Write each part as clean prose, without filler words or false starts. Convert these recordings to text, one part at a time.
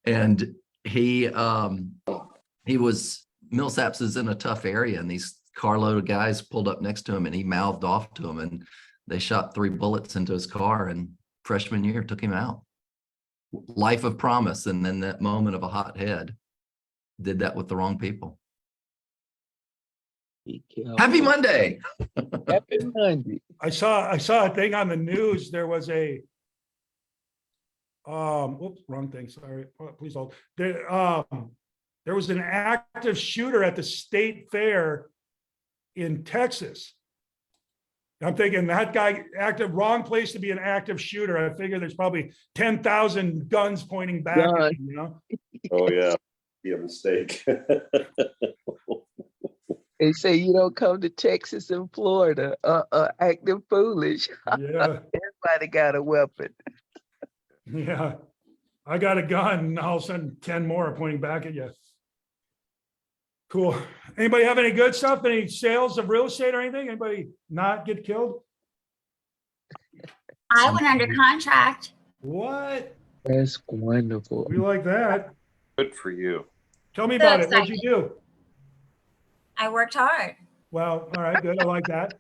And he was, Millsaps is in a tough area, and these carload of guys pulled up next to him, and he mouthed off to him, and they shot 3 bullets into his car, and freshman year took him out. Life of promise. And then that moment of a hot head did that with the wrong people. Happy Monday. Happy Monday. I saw a thing on the news. There was a, whoops, wrong thing. Sorry. Please hold. There was an active shooter at the state fair in Texas. I'm thinking that guy active, wrong place to be an active shooter. I figure there's probably 10,000 guns pointing back at him, you know? Oh, yeah. Be a mistake. They say you don't come to Texas and Florida acting foolish. Yeah. Everybody got a weapon. Yeah. I got a gun, and all of a sudden 10 more are pointing back at you. Cool. Anybody have any good stuff? Any sales of real estate or anything? Anybody not get killed? I went under contract. What? That's wonderful. We like that. Good for you. Tell me So about it. What'd you do? I worked hard. Well, all right, good. I like that.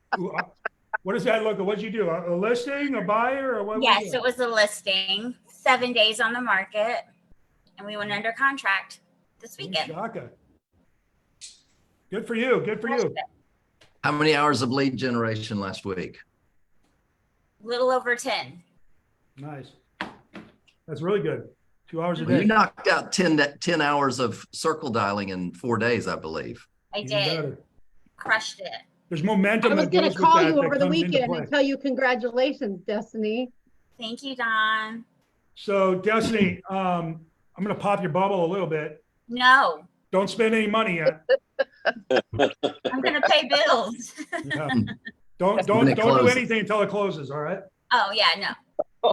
What does that look like? What'd you do? A listing, a buyer, or what? Yes, it was a listing, 7 days on the market, and we went under contract this weekend. Shaka. Good for you. Good for you. How many hours of lead generation last week? Little over 10. Nice. That's really good. 2 hours a You day. knocked out 10 hours of circle dialing in 4 days, I believe. I Even did. better. Crushed it. There's momentum. I was that going goes to with call that you that over the comes into weekend play. and tell you congratulations, Destiny. Thank you, Don. So Destiny, I'm going to pop your bubble a little bit. No, Don't spend any money yet. I'm going to pay bills. Yeah. Don't When it do closes. anything until it closes. All right. Oh, yeah, no.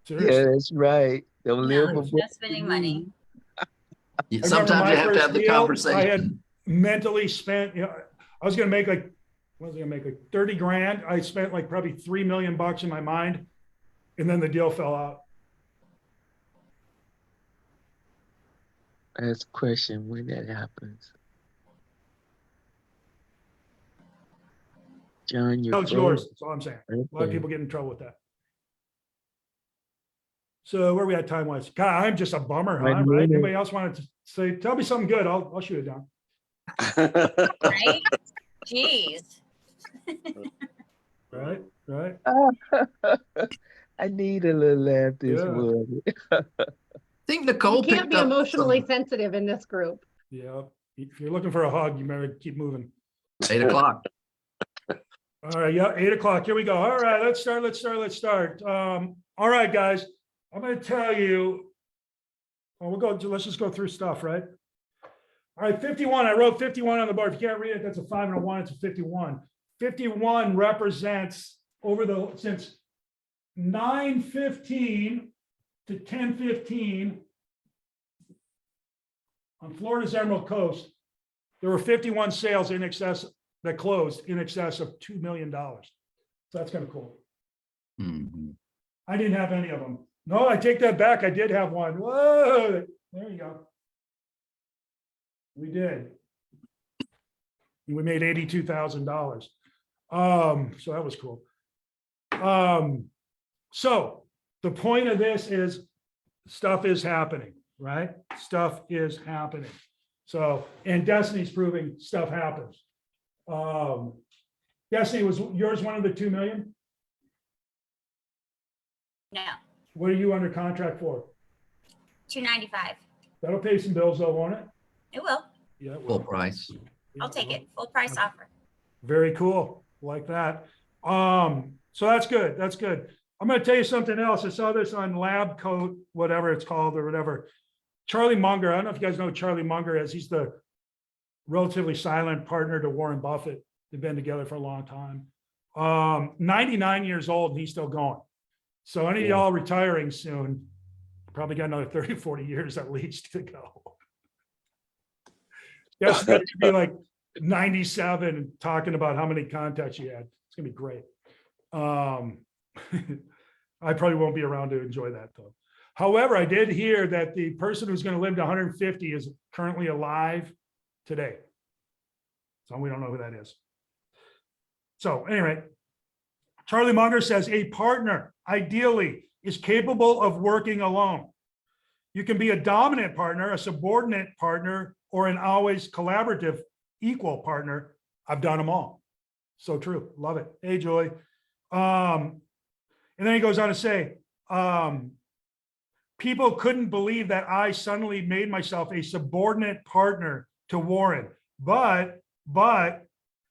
Seriously. Yeah, that's right. Don't live No, above no spending money. I remember Sometimes my you have to first have the deal, I had conversation. mentally spent, you know, I was going to make like, what was I going to make like 30 grand. I spent like probably 3 million bucks in my mind. And then the deal fell out. That's a question when that happens. John, you're No, it's yours. That's all I'm saying. A lot of Okay. people get in trouble with that. So where are we at time wise? God, I'm just a bummer, huh? One Right? minute. Anybody else wanted to say, tell me something good. I'll shoot it down. Right? Jeez. Right? Right? I need a little laugh this Yeah. morning. I think Nicole You can't picked be up emotionally some- sensitive in this group. Yeah. If you're looking for a hug, you better keep moving. 8 o'clock. All right, yeah, 8 o'clock. Here we go. All right, let's start. All right, guys, I'm gonna tell you. Oh, let's just go through stuff, right? All right, 51. I wrote 51 on the board. If you can't read it, that's a 5 and a 1. It's a 51. 51 represents since 9:15 to 10:15 on Florida's Emerald Coast, there were 51 sales that closed in excess of $2 million. So that's kind of cool. Mhm. I didn't have any of them. No, I take that back. I did have one. Whoa, there you go. We did. We made $82,000. So that was cool. So the point of this is stuff is happening, right? Stuff is happening. So, and Destiny's proving stuff happens. Destiny, was yours one of the 2 million? No, What are you under contract for? $295. That'll pay some bills though, won't it? It will. Yeah. it Full will. price. I'll take it. Full price offer. Very cool. Like that. So that's good. That's good. I'm going to tell you something else. I saw this on Lab Coat, whatever it's called or whatever. Charlie Munger. I don't know if you guys know who Charlie Munger is. He's the relatively silent partner to Warren Buffett. They've been together for a long time. 99 years old and he's still going. So any of y'all retiring soon, probably got another 30, 40 years at least to go. Yes, it's gonna be like 97 and talking about how many contacts you had. It's gonna be great. I probably won't be around to enjoy that though. However, I did hear that the person who's going to live to 150 is currently alive today. So we don't know who that is. So anyway, Charlie Munger says a partner ideally is capable of working alone. You can be a dominant partner, a subordinate partner, or an always collaborative equal partner. I've done them all. So true. Love it. Hey, Joy. And then he goes on to say, people couldn't believe that I suddenly made myself a subordinate partner to Warren. But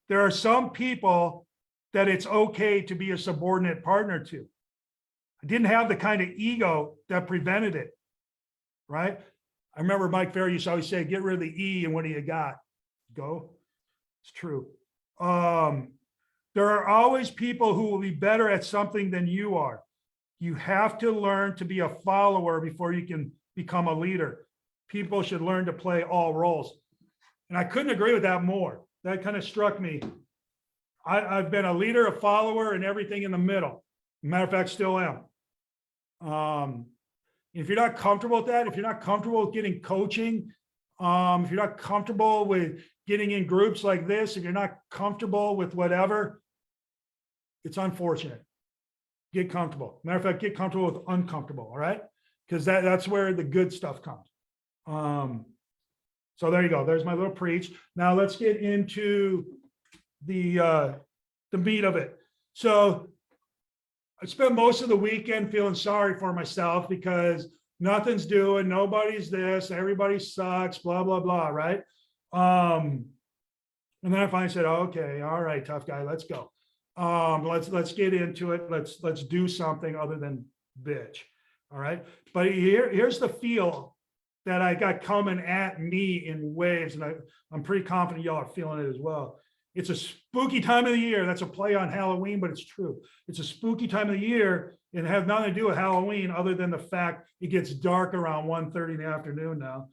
there are some people that it's okay to be a subordinate partner to. I didn't have the kind of ego that prevented it, right? I remember Mike Ferry used to always say, get rid of the E and what do you got? Go. It's true. There are always people who will be better at something than you are. You have to learn to be a follower before you can become a leader. People should learn to play all roles. And I couldn't agree with that more. That kind of struck me. I've been a leader, a follower, and everything in the middle. Matter of fact, still am. If you're not comfortable with that, if you're not comfortable with getting coaching, if you're not comfortable with getting in groups like this, if you're not comfortable with whatever, it's unfortunate. Get comfortable. Matter of fact, get comfortable with uncomfortable, all right? Because that's where the good stuff comes. So there you go. There's my little preach. Now let's get into the meat of it. So I spent most of the weekend feeling sorry for myself because nothing's doing, nobody's this, everybody sucks, blah, blah, blah, right? And then I finally said, okay, all right, tough guy, let's go. Let's get into it. Let's do something other than bitch. All right. But here's the feel that I got coming at me in waves, and I'm pretty confident y'all are feeling it as well. It's a spooky time of the year. That's a play on Halloween, but it's true. It's a spooky time of the year and have nothing to do with Halloween other than the fact it gets dark around 1:30 in the afternoon now.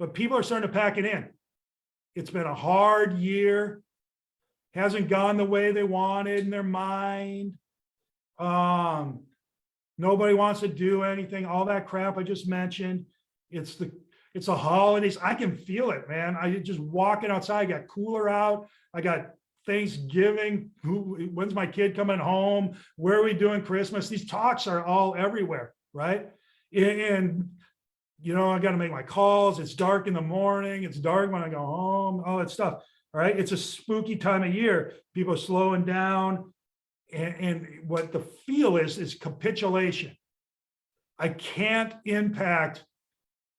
But people are starting to pack it in. It's been a hard year. Hasn't gone the way they wanted in their mind. Nobody wants to do anything, all that crap I just mentioned. It's the holidays. I can feel it, man. I just walking outside, I got cooler out. I got Thanksgiving. When's my kid coming home? Where are we doing Christmas? These talks are all everywhere, right? And you know, I got to make my calls. It's dark in the morning. It's dark when I go home, all that stuff. All right. It's a spooky time of year. People are slowing down. And what the feel is capitulation. I can't impact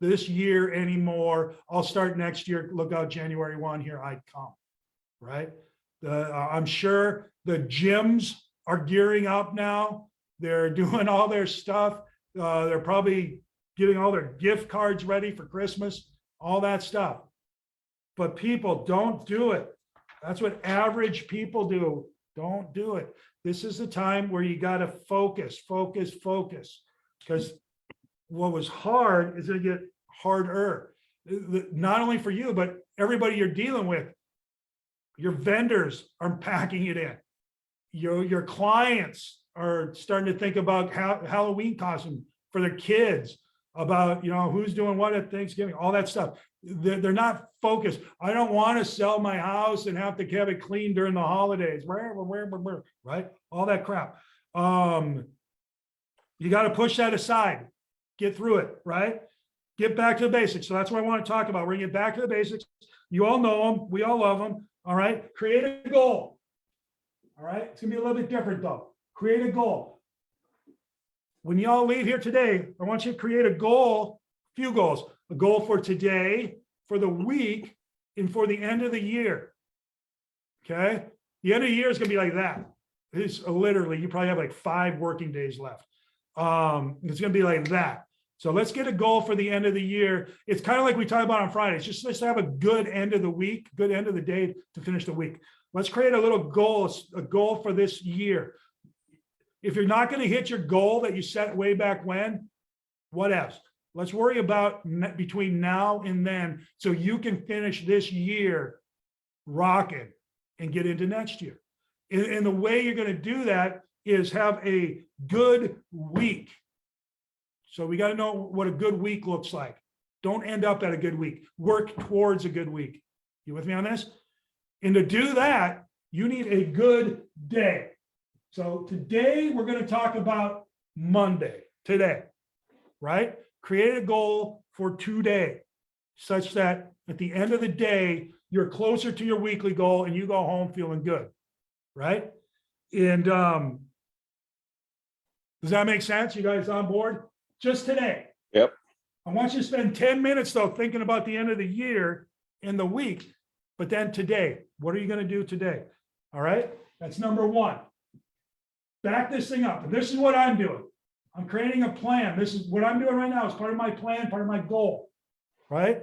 this year anymore. I'll start next year. Look out, January 1, here I come. Right. I'm sure the gyms are gearing up now. They're doing all their stuff. They're probably getting all their gift cards ready for Christmas, all that stuff. But people, don't do it. That's what average people do. Don't do it. This is the time where you got to focus. Because what was hard is going to get harder. Not only for you, but everybody you're dealing with. Your vendors are packing it in. Your clients are starting to think about Halloween costume for their kids, about, you know, who's doing what at Thanksgiving, all that stuff. They're not focused. I don't want to sell my house and have to have it clean during the holidays, right? All that crap. You got to push that aside, get through it, right? Get back to the basics. So that's what I want to talk about. We're going to get back to the basics. You all know them. We all love them. All right. Create a goal. All right. It's going to be a little bit different though. Create a goal. When y'all leave here today, I want you to create a goal, few goals, a goal for today, for the week, and for the end of the year. Okay. The end of the year is going to be like that. It's literally, you probably have like 5 working days left. It's going to be like that. So let's get a goal for the end of the year. It's kind of like we talked about on Friday. It's just let's have a good end of the week, good end of the day to finish the week. Let's create a little goal, a goal for this year. If you're not going to hit your goal that you set way back when, what else? Let's worry about between now and then so you can finish this year rocking and get into next year. And the way you're going to do that is have a good week. So we got to know what a good week looks like. Don't end up at a good week. Work towards a good week. You with me on this? And to do that, you need a good day. So today we're going to talk about Monday, today, right? Create a goal for today such that at the end of the day, you're closer to your weekly goal and you go home feeling good, right? And does that make sense? You guys on board? Just today. Yep. I want you to spend 10 minutes though thinking about the end of the year and the week, but then today, what are you going to do today? All right. That's number one. Back this thing up. And this is what I'm doing. I'm creating a plan. This is what I'm doing right now. It's part of my plan, part of my goal. Right.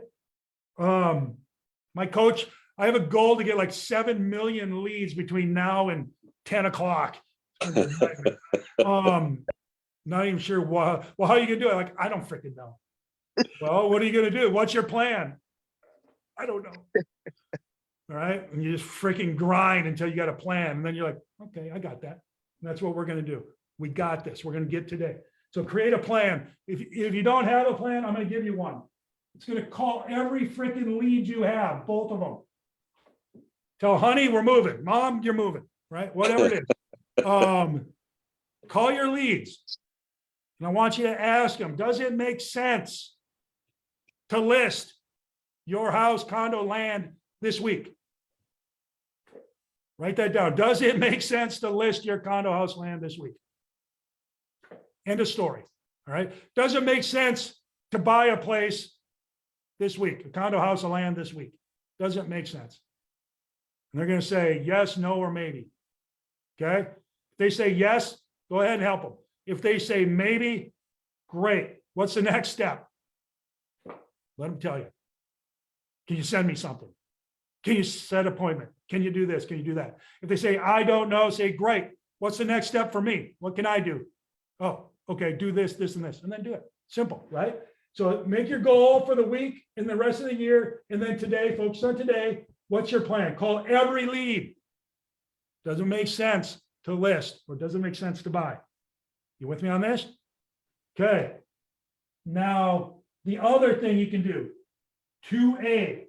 My coach, I have a goal to get like 7 million leads between now and 10 o'clock. Not even sure why. Well, how are you gonna do it? Like, I don't freaking know. Well, what are you gonna do? What's your plan? I don't know. All right. And you just freaking grind until you got a plan. And then you're like, okay, I got that. And that's what we're going to do. We got this. We're going to get today. So create a plan. If you don't have a plan, I'm going to give you one. It's going to call every freaking lead you have, both of them. Tell honey, we're moving. Mom, you're moving, right? Whatever it is. Call your leads. And I want you to ask them, does it make sense to list your house, condo, land this week? Write that down. Does it make sense to list your condo, house, land this week? End of story. All right. Does it make sense to buy a place this week, a condo, house, or land this week? Does it make sense? And they're going to say yes, no, or maybe. Okay. If they say yes, go ahead and help them. If they say maybe, great. What's the next step? Let them tell you. Can you send me something? Can you set an appointment? Can you do this? Can you do that? If they say, I don't know, say, great. What's the next step for me? What can I do? Oh, okay, do this, this, and this, and then do it. Simple, right? So make your goal for the week and the rest of the year. And then today, focus on today. What's your plan? Call every lead. Doesn't make sense to list or doesn't make sense to buy. You with me on this? Okay. Now, the other thing you can do, 2A.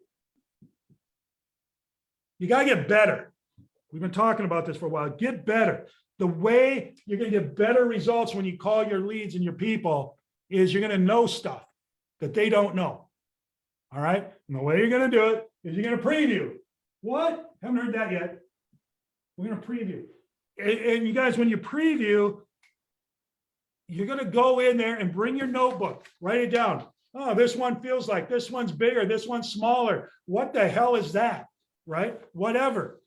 You got to get better. We've been talking about this for a while. Get better. The way you're going to get better results when you call your leads and your people is you're going to know stuff that they don't know. All right. And the way you're going to do it is you're going to preview. What? Haven't heard that yet. We're going to preview. And you guys, when you preview, you're going to go in there and bring your notebook, write it down. Oh, this one feels like this one's bigger. This one's smaller. What the hell is that? Right? Whatever.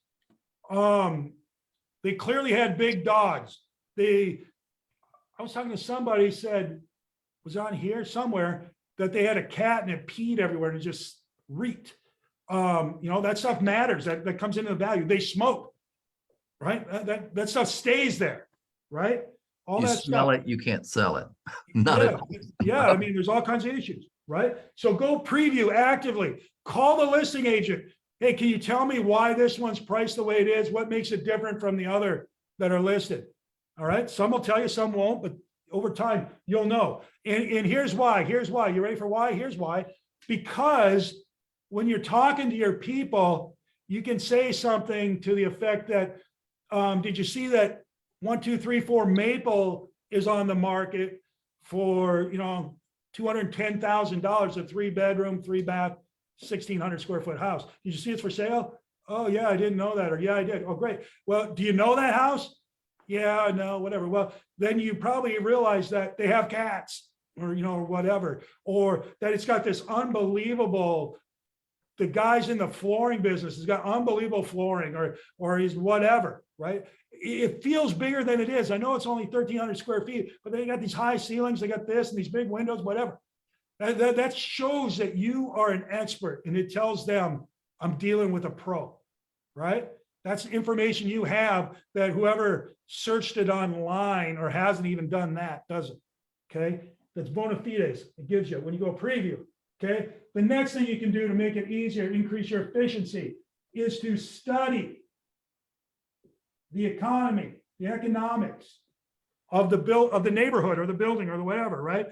They clearly had big dogs. I was talking to somebody said, was on here somewhere, that they had a cat and it peed everywhere and it just reeked. That stuff matters. That comes into the value. They smoke, right? That stuff stays there, right? All You that smell stuff. it, you can't sell it. Not at all. Yeah, I mean, there's all kinds of issues, right? So go preview actively. Call the listing agent. Hey, can you tell me why this one's priced the way it is? What makes it different from the other that are listed? All right. Some will tell you, some won't, but over time, you'll know. And here's why. Here's why. You ready for why? Here's why. Because when you're talking to your people, you can say something to the effect that, did you see that 1234 Maple is on the market for, $210,000, a 3-bedroom, 3-bath, 1,600 square foot house. Did you see it's for sale? Oh yeah, I didn't know that. Or yeah, I did. Oh, great. Well, do you know that house? Yeah, no, whatever. Well, then you probably realize that they have cats or, or whatever, or that it's got this unbelievable, the guy's in the flooring business has got unbelievable flooring or he's whatever, right? It feels bigger than it is. I know it's only 1,300 square feet, but they got these high ceilings, they got this and these big windows, whatever. That shows that you are an expert and it tells them I'm dealing with a pro, right? That's information you have that whoever searched it online or hasn't even done that doesn't, okay? That's bona fides, it gives you when you go preview, okay? The next thing you can do to make it easier, increase your efficiency, is to study the economy, the economics of the neighborhood or the building or the whatever, right?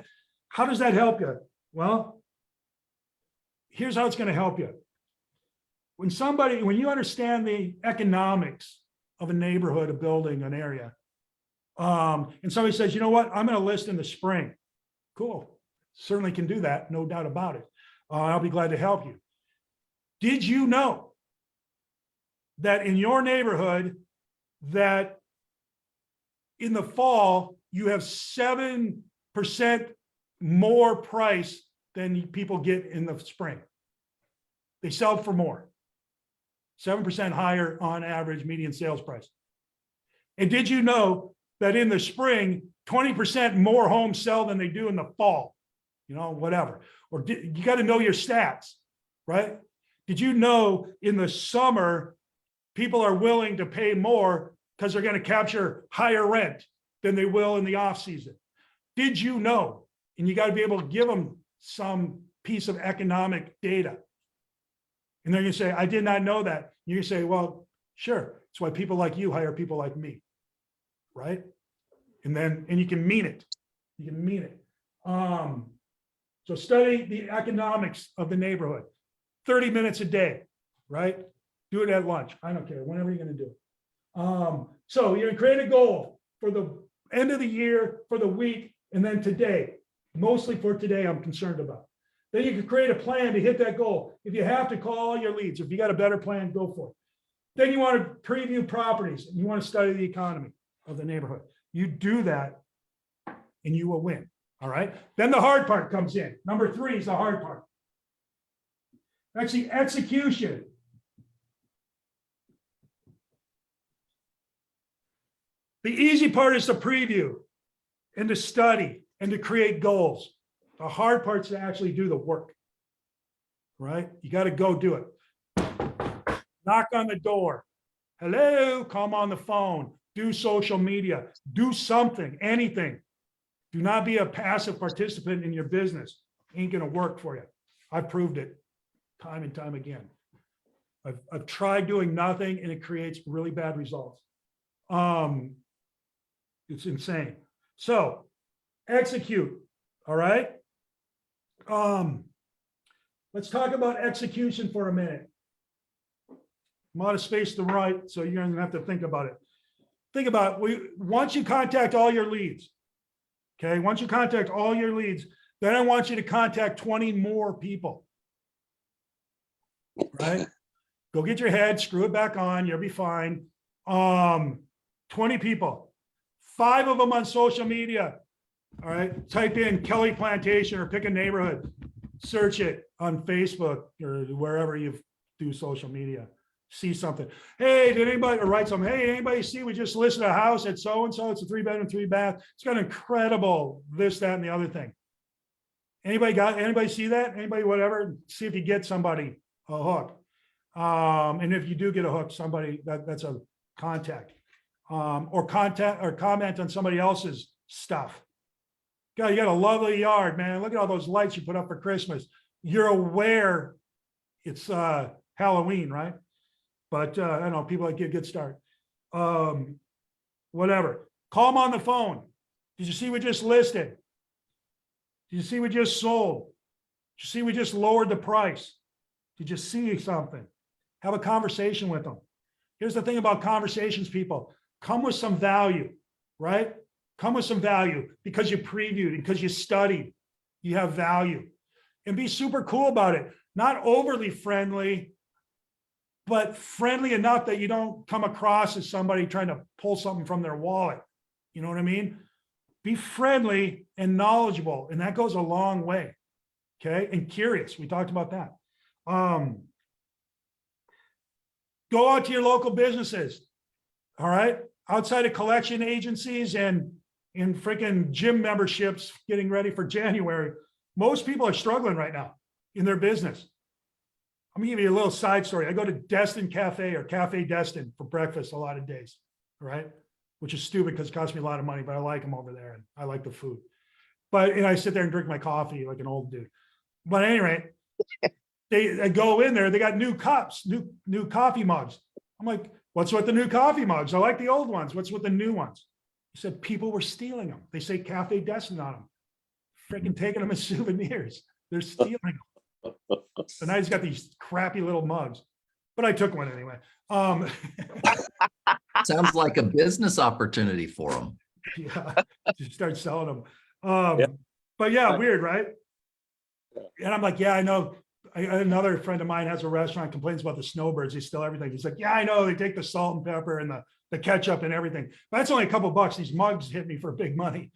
How does that help you? Well, here's how it's going to help you. When you understand the economics of a neighborhood, a building, an area, and somebody says, you know what, I'm going to list in the spring. Cool. Certainly can do that. No doubt about it. I'll be glad to help you. Did you know that in your neighborhood, that in the fall, you have 7% more price than people get in the spring? They sell for more. 7% higher on average median sales price. And did you know that in the spring, 20% more homes sell than they do in the fall? You know, whatever. Or you got to know your stats, right? Did you know in the summer, people are willing to pay more because they're going to capture higher rent than they will in the off season? Did you know? And you got to be able to give them some piece of economic data. And they're going to say, I did not know that. You can say, well, sure. That's why people like you hire people like me. Right? And you can mean it. You can mean it. So study the economics of the neighborhood. 30 minutes a day, right? Do it at lunch. I don't care, whenever you're going to do it. So you're going to create a goal for the end of the year, for the week, and then today. Mostly for today, I'm concerned about. Then you can create a plan to hit that goal. If you have to, call all your leads. If you got a better plan, go for it. Then you want to preview properties. You want to study the economy of the neighborhood. You do that and you will win. All right. Then the hard part comes in. Number 3 is the hard part. That's the execution. The easy part is to preview and to study and to create goals. The hard part is to actually do the work. Right? You got to go do it. Knock on the door. Hello, come on the phone. Do social media. Do something, anything. Do not be a passive participant in your business. Ain't going to work for you. I've proved it time and time again. I've tried doing nothing and it creates really bad results. It's insane. So execute. All right. Let's talk about execution for a minute. I'm out of space to write, so you're going to have to think about it. Think about once you contact all your leads, okay? Once you contact all your leads, then I want you to contact 20 more people, right? Go get your head, screw it back on, you'll be fine. 20 people, 5 of them on social media, all right? Type in Kelly Plantation or pick a neighborhood, search it on Facebook or wherever you do social media. See something. Hey, did anybody, or write something? Hey, anybody see we just listed a house at so-and-so? It's a 3-bedroom, 3-bath. It's got incredible this, that, and the other thing. Anybody see that? Anybody, whatever? See if you get somebody a hook. And if you do get a hook, somebody that's a contact. Or comment on somebody else's stuff. God, you got a lovely yard, man. Look at all those lights you put up for Christmas. You're aware it's Halloween, right? But I don't know, people like get a good start. Whatever. Call them on the phone. Did you see we just listed? Did you see we just sold? Did you see we just lowered the price? Did you see something? Have a conversation with them. Here's the thing about conversations, people. Come with some value, right? Come with some value because you previewed, because you studied. You have value. And be super cool about it. Not overly friendly, but friendly enough that you don't come across as somebody trying to pull something from their wallet. You know what I mean? Be friendly and knowledgeable, and that goes a long way. Okay, and curious. We talked about that. Go out to your local businesses. All right, outside of collection agencies and in freaking gym memberships, getting ready for January. Most people are struggling right now in their business. I'm gonna give you a little side story. I go to Destin Cafe or Cafe Destin for breakfast a lot of days, all right? Which is stupid because it costs me a lot of money, but I like them over there and I like the food. And I sit there and drink my coffee like an old dude. But at any rate, they go in there, they got new cups, new coffee mugs. I'm like, what's with the new coffee mugs? I like the old ones. What's with the new ones? He said people were stealing them. They say Cafe Destin on them. freaking taking them as souvenirs. They're stealing them. So now he's got these crappy little mugs, but I took one anyway. Sounds like a business opportunity for them. Yeah, just start selling them. But yeah, weird, right? And I'm like, yeah, I know. Another friend of mine has a restaurant, complains about the snowbirds. They steal everything. He's like, yeah, I know. They take the salt and pepper and the ketchup and everything. But that's only a couple bucks. These mugs hit me for big money.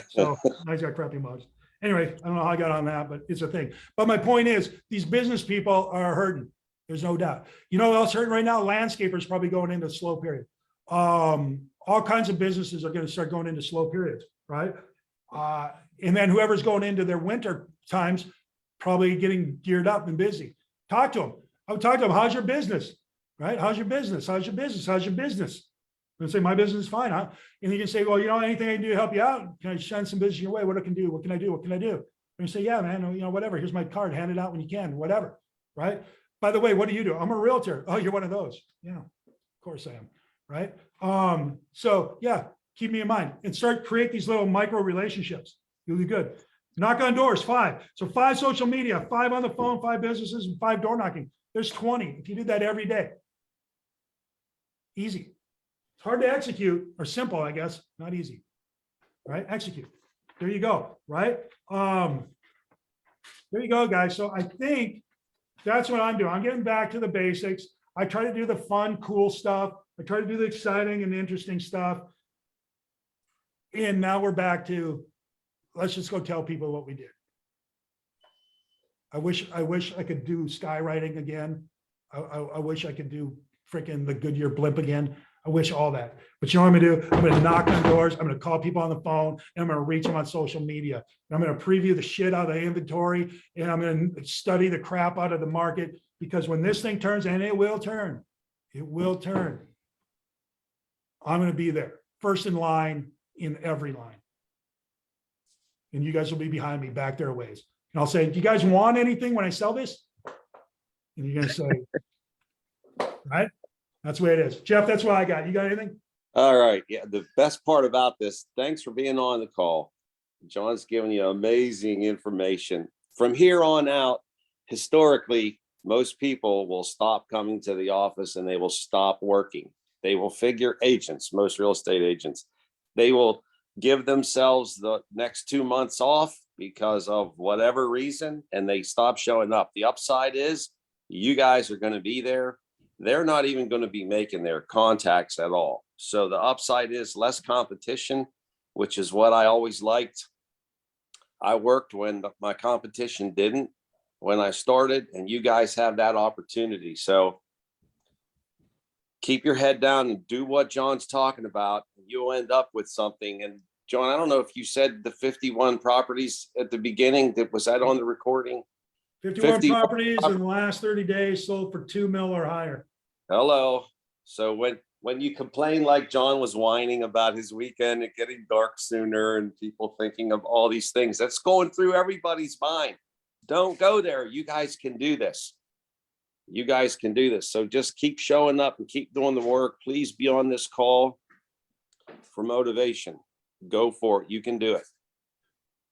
So now he's got crappy mugs. Anyway, I don't know how I got on that, but it's a thing. But my point is, these business people are hurting. There's no doubt. You know what else hurting right now? Landscapers probably going into a slow period. All kinds of businesses are going to start going into slow periods, right? And then whoever's going into their winter times, probably getting geared up and busy. Talk to them. I would talk to them. How's your business? Right? How's your business? How's your business? How's your business? And say, my business is fine, huh? And you can say, well, you know, anything I can do to help you out? Can I send some business your way? What I can do? What can I do? What can I do? And you say, yeah, man, you know, whatever. Here's my card. Hand it out when you can, whatever. Right? By the way, what do you do? I'm a realtor. Oh, you're one of those. Yeah, of course I am. Right? So yeah, keep me in mind and create these little micro relationships. You'll do good. Knock on doors, 5. So 5 social media, 5 on the phone, 5 businesses, and 5 door knocking. There's 20 if you did that every day. Easy. It's hard to execute, or simple, I guess, not easy. Right? Execute. There you go. Right? There you go, guys. So I think that's what I'm doing. I'm getting back to the basics. I try to do the fun, cool stuff. I try to do the exciting and interesting stuff. And now we're back to, let's just go tell people what we did. I wish I could do skywriting again. I wish I could do freaking the Goodyear blimp again. I wish all that. But you know what I'm gonna do? I'm gonna knock on doors. I'm gonna call people on the phone, and I'm gonna reach them on social media. And I'm gonna preview the shit out of the inventory, and I'm gonna study the crap out of the market, because when this thing turns, and it will turn, I'm gonna be there, first in line, in every line. And you guys will be behind me back there a ways. And I'll say, do you guys want anything when I sell this? And you're gonna say, right? That's the way it is. Jeff, that's what I got. You got anything? All right. Yeah. The best part about this, thanks for being on the call. John's giving you amazing information. From here on out, historically, most people will stop coming to the office and they will stop working. They will figure agents, most real estate agents, they will give themselves the next 2 months off because of whatever reason, and they stop showing up. The upside is you guys are going to be there. They're not even going to be making their contacts at all. So the upside is less competition, which is what I always liked. I worked when my competition didn't, when I started, and you guys have that opportunity. So keep your head down and do what John's talking about. You'll end up with something. And John, I don't know if you said the 51 properties at the beginning. Was that on the recording? 51 50 properties in the last 30 days sold for 2 mil or higher. Hello. So when you complain like John was whining about his weekend and getting dark sooner and people thinking of all these things, that's going through everybody's mind. Don't go there. You guys can do this. You guys can do this. So just keep showing up and keep doing the work. Please be on this call for motivation. Go for it. You can do it.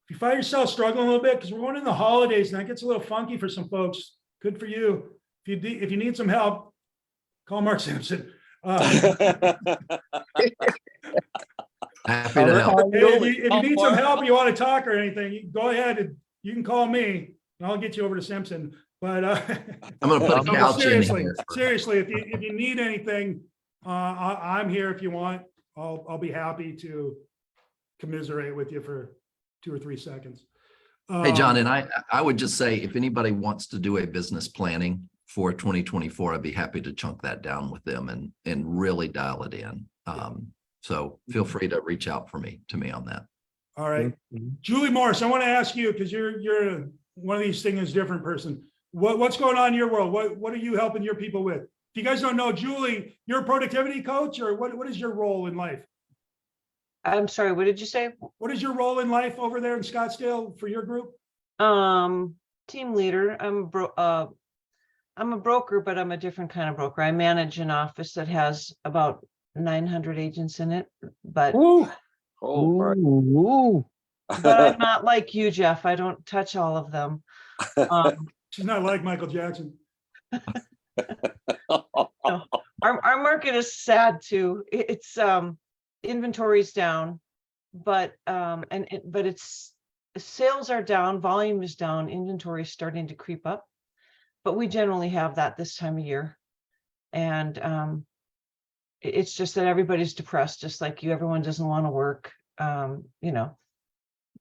If you find yourself struggling a little bit, because we're going in the holidays and that gets a little funky for some folks, good for you. If you need some help, call Mark Simpson. Happy to help. If you need some help, you want to talk or anything, go ahead and you can call me and I'll get you over to Simpson. But I'm gonna put a couch in here. seriously, if you need anything, I'm here if you want. I'll be happy to commiserate with you for 2 or 3 seconds. Hey, John, and I would just say, if anybody wants to do a business planning for 2024, I'd be happy to chunk that down with them and really dial it in. So feel free to reach out to me on that. All right. Julie Morris, I want to ask you, because you're one of these things, different person. What's going on in your world? What are you helping your people with? If you guys don't know, Julie, you're a productivity coach, or what is your role in life? I'm sorry, what did you say? What is your role in life over there in Scottsdale for your group? Team leader. I'm a broker, but I'm a different kind of broker. I manage an office that has about 900 agents in it, but Oh, right. Ooh. but I'm not like you, Jeff. I don't touch all of them. She's not like Michael Jackson. Our market is sad too. It's inventory's down, but it's sales are down, volume is down, inventory is starting to creep up. But we generally have that this time of year. And it's just that everybody's depressed, just like you. Everyone doesn't want to work. You know,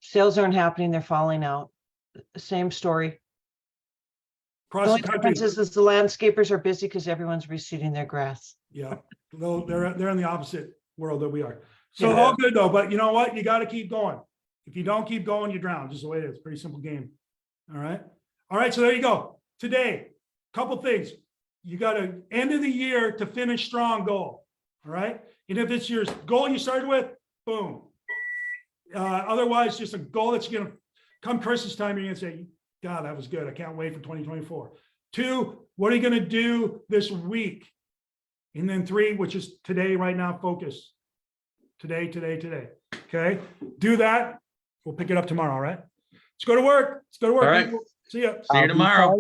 sales aren't happening, they're falling out. Same story. The Across only the country. difference is the landscapers are busy because everyone's reseeding their grass. Yeah, no, they're in the opposite world that we are. So Yeah. all good though, but you know what? You got to keep going. If you don't keep going, you drown. Just the way it is. Pretty simple game. All right. All right. So there you go. Today, couple things. You got to end of the year to finish strong goal. All right. And if it's your goal you started with, boom. Otherwise, just a goal that's going to come Christmas time, you're going to say, God, that was good. I can't wait for 2024. 2, what are you going to do this week? And then 3, which is today, right now, focus. Today. Okay. Do that. We'll pick it up tomorrow. All right. Let's go to work. All right. People. See ya. See you tomorrow.